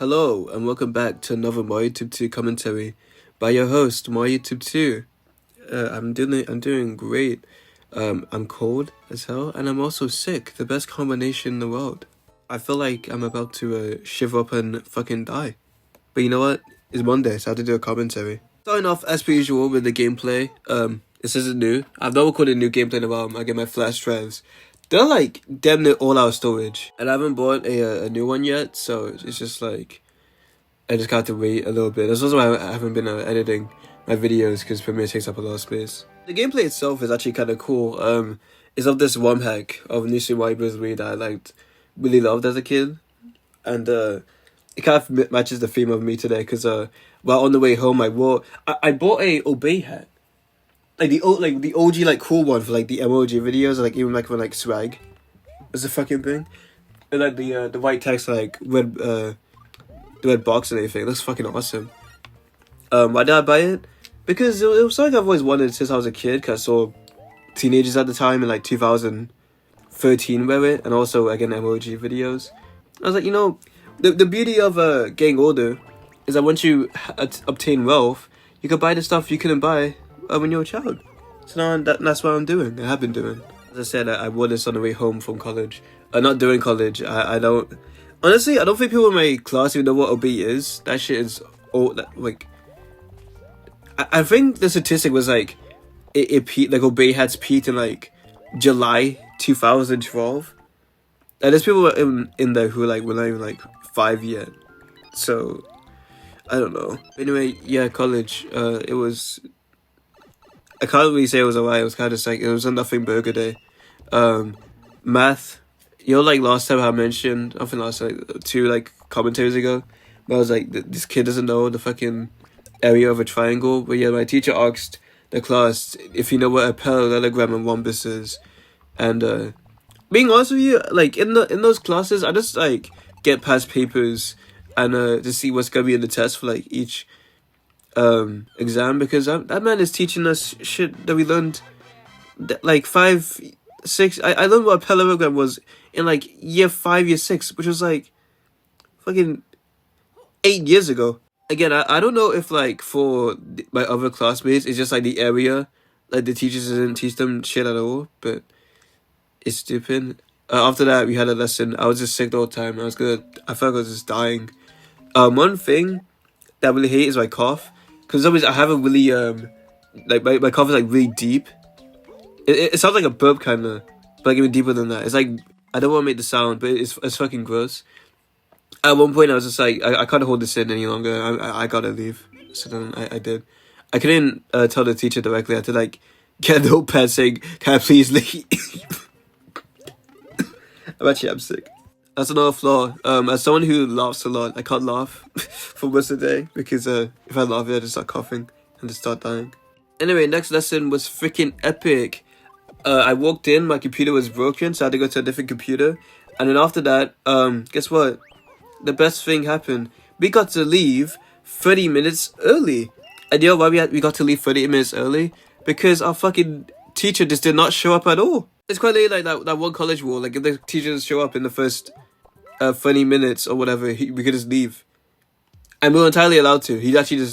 Hello and welcome back to another MyYouTube 2 commentary by your host MyYouTube 2. I'm doing great. I'm cold as hell and I'm also sick. The best combination in the world. I feel like I'm about to shiver up and fucking die. But you know what? It's Monday, so I have to do a commentary. Starting off as per usual with the gameplay. This isn't new. I've never recorded a new gameplay in a while. I get my flash drives. They're like damn near all out storage. And I haven't bought a new one yet, so it's just like I just got to wait a little bit. That's also why I haven't been editing my videos, because Premiere takes up a lot of space. The gameplay itself is actually kind of cool. It's of this ROM hack of New Super Mario Bros. Wii that I really loved as a kid. And it kind of matches the theme of me today, because while on the way home I bought a Obey hat. Like the OG cool one for the emoji videos, even for swag is a fucking thing. And the white text red the red box and everything. It looks fucking awesome. Why did I buy it? Because it was something I've always wanted since I was a kid, because I saw teenagers at the time in 2013 wear it, and also again emoji videos. I was like, the beauty of getting older is that once you obtain wealth, you can buy the stuff you couldn't buy when you were a child. So now that's what I'm doing. I have been doing. As I said, I wore this on the way home from college. Not during college. I don't. Honestly, I don't think people in my class even know what OB is. That shit is all I think the statistic was it peaked, Obey hats peaked in July 2012. And there's people in there who were not even 5 yet. So I don't know. Anyway, yeah, college. It was. I can't really say it was a lie. It was kind of sick. It was a nothing burger day. Math. Last time I mentioned, I think last 2 commentaries ago, but I was this kid doesn't know the fucking area of a triangle. But yeah, my teacher asked the class if you know what a parallelogram and rhombus is. And being honest with you, in those classes, I just get past papers and to see what's gonna be in the test for each exam, because that man is teaching us shit that we learned 5, 6. I learned what a parallelogram was in year 5, year 6, which was fucking 8 years ago. Again, I don't know if for my other classmates it's just the area, the teachers didn't teach them shit at all, but it's stupid. After that we had a lesson. I was just sick the whole time. I felt like I was just dying. One thing that I really hate is my cough, because always I have a really my cough is really deep. It sounds like a burp kind of, but even deeper than that. It's I don't want to make the sound, but it's fucking gross. At one point I was just I can't hold this in any longer. I gotta leave. So then I did. I couldn't tell the teacher directly. I had to get a notepad saying, "Can I please leave?" I'm sick. That's another flaw. As someone who laughs a lot, I can't laugh for most of the day, because if I laugh, I just start coughing and just start dying. Anyway, next lesson was freaking epic. I walked in, my computer was broken, so I had to go to a different computer. And then after that, guess what? The best thing happened. We got to leave 30 minutes early. And you know why we got to leave 30 minutes early? Because our fucking teacher just did not show up at all. It's quite late, that one college rule. If the teacher doesn't show up in the first 30 minutes or whatever, we could just leave. And we were entirely allowed to. He actually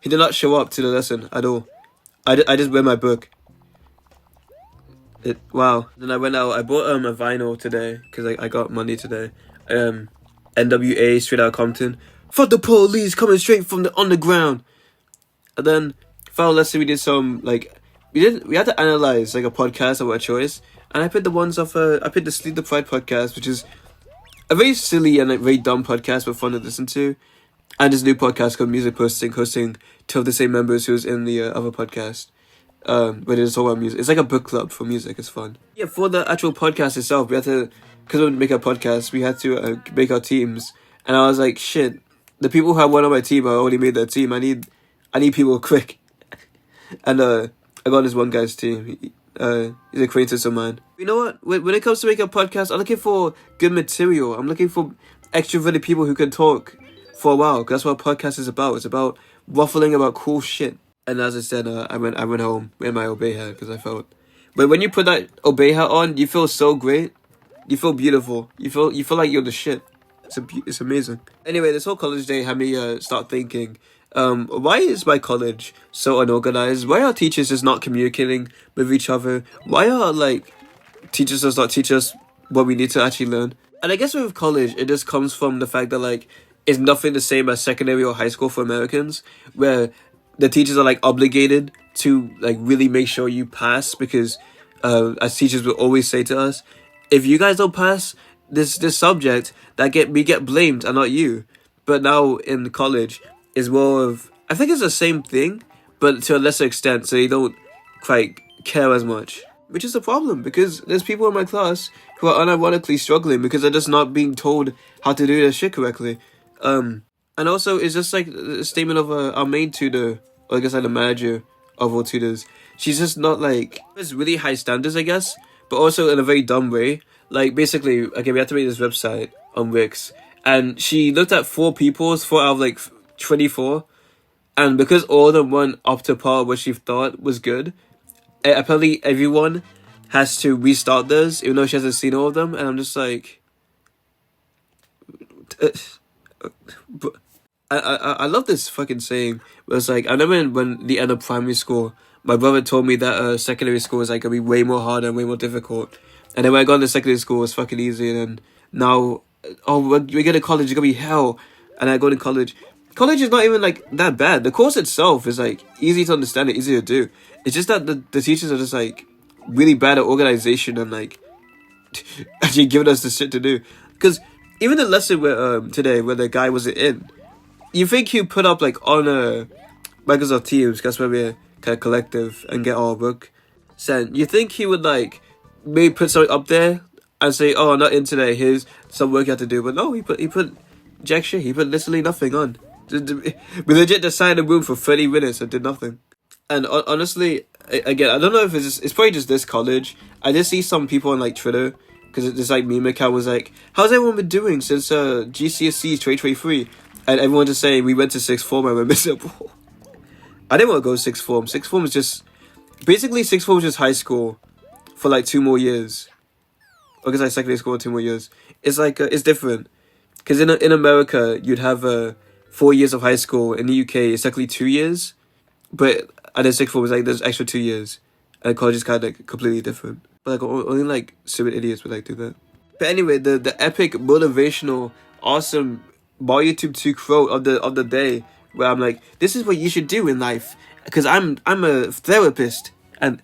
he did not show up to the lesson at all. I just read my book. Wow. Then I went out. I bought a vinyl today, because I got money today. NWA, Straight Outta Compton. Fuck the police, coming straight from the underground. And then final lesson we did some we had to analyze a podcast of our choice, and I picked the ones of I picked the Sleep Deprived podcast, which is a very silly and very dumb podcast but fun to listen to, and this new podcast called Music Posting, hosting 2 of the same members who was in the other podcast. But it's all about music. It's like a book club for music. It's fun. Yeah, for the actual podcast itself, we had to, because we would make a podcast, we had to make our teams, and I was like, shit, the people who have one on my team, I already made their team. I need people quick. And I got this one guy's team. He's an acquaintance of mine. You know what? When it comes to making a podcast, I'm looking for good material. I'm looking for extroverted people who can talk for a while. Because that's what a podcast is about. It's about waffling about cool shit. And as I said, I went home with my Obey hat, because I felt. But when you put that Obey hat on, you feel so great. You feel beautiful. You feel like you're the shit. It's amazing. Anyway, this whole college day had me start thinking, why is my college so unorganized? Why are teachers just not communicating with each other? Why are like teachers does not teach us what we need to actually learn? And I guess with college, it just comes from the fact that like it's nothing the same as secondary or high school for Americans, where the teachers are like obligated to like really make sure you pass because, as teachers will always say to us, if you guys don't pass this subject, we get blamed and not you. But now in college, is more of I think it's the same thing, but to a lesser extent, so you don't quite care as much. Which is a problem because there's people in my class who are unironically struggling because they're just not being told how to do their shit correctly. And also, it's just like a statement of our main tutor, or I guess like the manager of all tutors. She's just not like, it's really high standards, I guess, but also in a very dumb way. Like, basically, okay, we had to make this website on Wix, and she looked at 4 out of like 24, and because all of them weren't up to par what she thought was good, apparently everyone has to restart theirs, even though she hasn't seen all of them, and I'm just like, I love this fucking saying. Where it's like, I remember when the end of primary school, my brother told me that secondary school is like gonna be way more hard and way more difficult, and then when I got into secondary school, it was fucking easy, and then now, we get to college, it's gonna be hell, and I go to college. College is not even like that bad. The course itself is like easy to understand and easy to do. It's just that the teachers are just like really bad at organization and like actually giving us the shit to do. Because even the lesson where today where the guy wasn't in, you think he'd put up like on Microsoft Teams, that's where we're kind of collective and get our work sent. You think he would like maybe put something up there and say, "Oh, I'm not in today. Here's some work you have to do." But no, he put jack shit. He put literally nothing on. We legit just sat in a room for 30 minutes and did nothing. And honestly, again, I don't know if it's probably just this college. I just see some people on like Twitter, because this like meme account was like, how's everyone been doing since GCSE 2023? And everyone just saying we went to sixth form and we're miserable. I didn't want to go to sixth form. Sixth form is just basically sixth form is just high school for like 2 more years. Or because I secondary school for 2 more years. It's like it's different. Because in America you'd have 4 years of high school. In the UK it's actually 2 years, but and then sixth form is like there's extra 2 years, and college is kind of like completely different. But like only like stupid idiots would like do that. But anyway, the epic motivational awesome Mario YouTube 2 quote of the day, where I'm like, this is what you should do in life, because I'm a therapist, and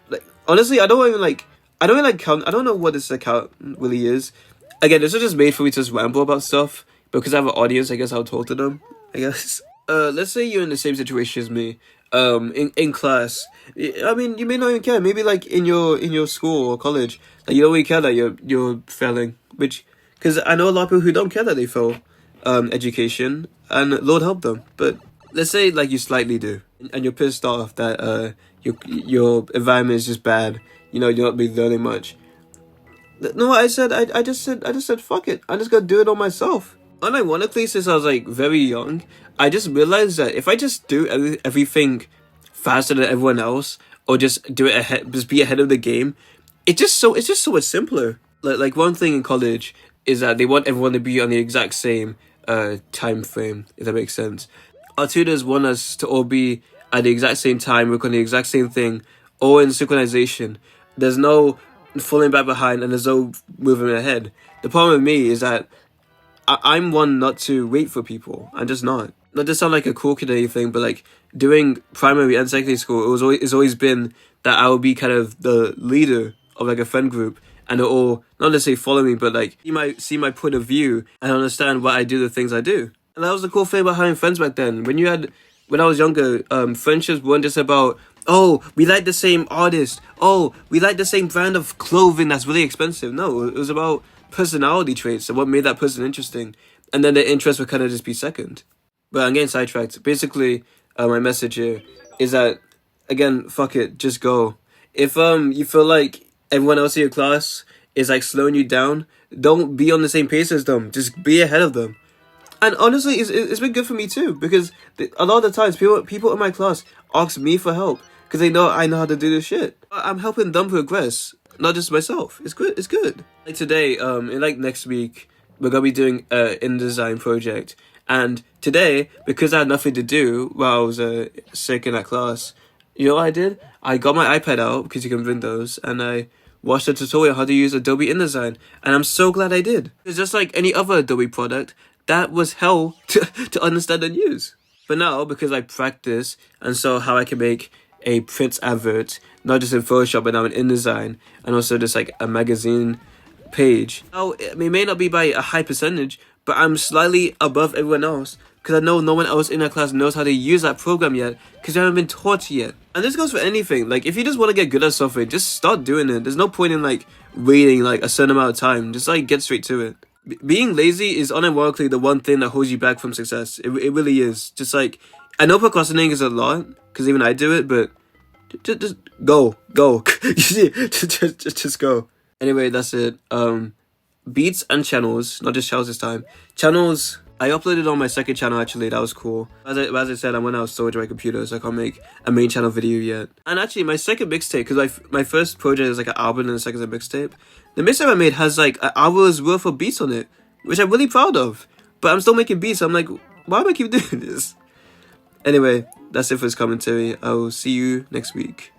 like honestly I don't know what this account really is. Again, this was just made for me to just ramble about stuff. Because I have an audience, I guess I'll talk to them, I guess. Let's say you're in the same situation as me, in class. I mean, you may not even care. Maybe like in your school or college, like you don't really care that you're failing. Because I know a lot of people who don't care that they fail education, and Lord help them. But let's say like you slightly do, and you're pissed off that your environment is just bad. You know, you're not really learning much. No, I just said fuck it. I'm just gonna do it on myself. Unironically, since I was like very young, I just realized that if I just do everything faster than everyone else, or just do it ahead, just be ahead of the game, it's just so much simpler. Like one thing in college is that they want everyone to be on the exact same time frame, if that makes sense. Our tutors want us to all be at the exact same time, work on the exact same thing, all in synchronization. There's no falling back behind and there's no moving ahead. The problem with me is that I'm one not to wait for people. I'm just not. Not to sound like a cool kid or anything, but like doing primary and secondary school, it's always been that I will be kind of the leader of like a friend group, and they'll all not necessarily follow me, but like you might see my point of view and understand why I do the things I do. And that was the cool thing about having friends back then. When I was younger, friendships weren't just about, oh, we like the same artist, oh, we like the same brand of clothing that's really expensive. No, it was about personality traits and what made that person interesting, and then their interests would kind of just be second. But I'm getting sidetracked. Basically, my message here is that, again, fuck it, just go. If you feel like everyone else in your class is like slowing you down, don't be on the same pace as them. Just be ahead of them. And honestly, it's been good for me too, because a lot of the times people in my class ask me for help because they know I know how to do this shit. I'm helping them progress, not just myself. It's good. Like today, in like next week, we're gonna be doing an InDesign project. And today, because I had nothing to do while I was sick in that class, you know what I did? I got my iPad out, because you can bring those, and I watched a tutorial how to use Adobe InDesign. And I'm so glad I did. It's just like any other Adobe product, that was hell to understand and use. But now, because I practice and saw how I can make a print advert, not just in Photoshop, but now in InDesign, and also just like a magazine page. Now, it may not be by a high percentage, but I'm slightly above everyone else, because I know no one else in that class knows how to use that program yet, because they haven't been taught yet. And this goes for anything. Like, if you just want to get good at something, just start doing it. There's no point in like waiting like a certain amount of time. Just like get straight to it. Being lazy is unironically the one thing that holds you back from success. It really is. Just like, I know procrastinating is a lot, because even I do it, but just go. You see, just go. Anyway, that's it. Beats and channels, not just channels this time. Channels, I uploaded on my second channel actually, that was cool. As I said, I'm running out of storage on my computer, so I can't make a main channel video yet. And actually, my second mixtape, because my first project is like an album and the second is a mixtape. The mixtape I made has like an hour's worth of beats on it, which I'm really proud of. But I'm still making beats, so I'm like, why do I keep doing this? Anyway, that's it for this commentary. I will see you next week.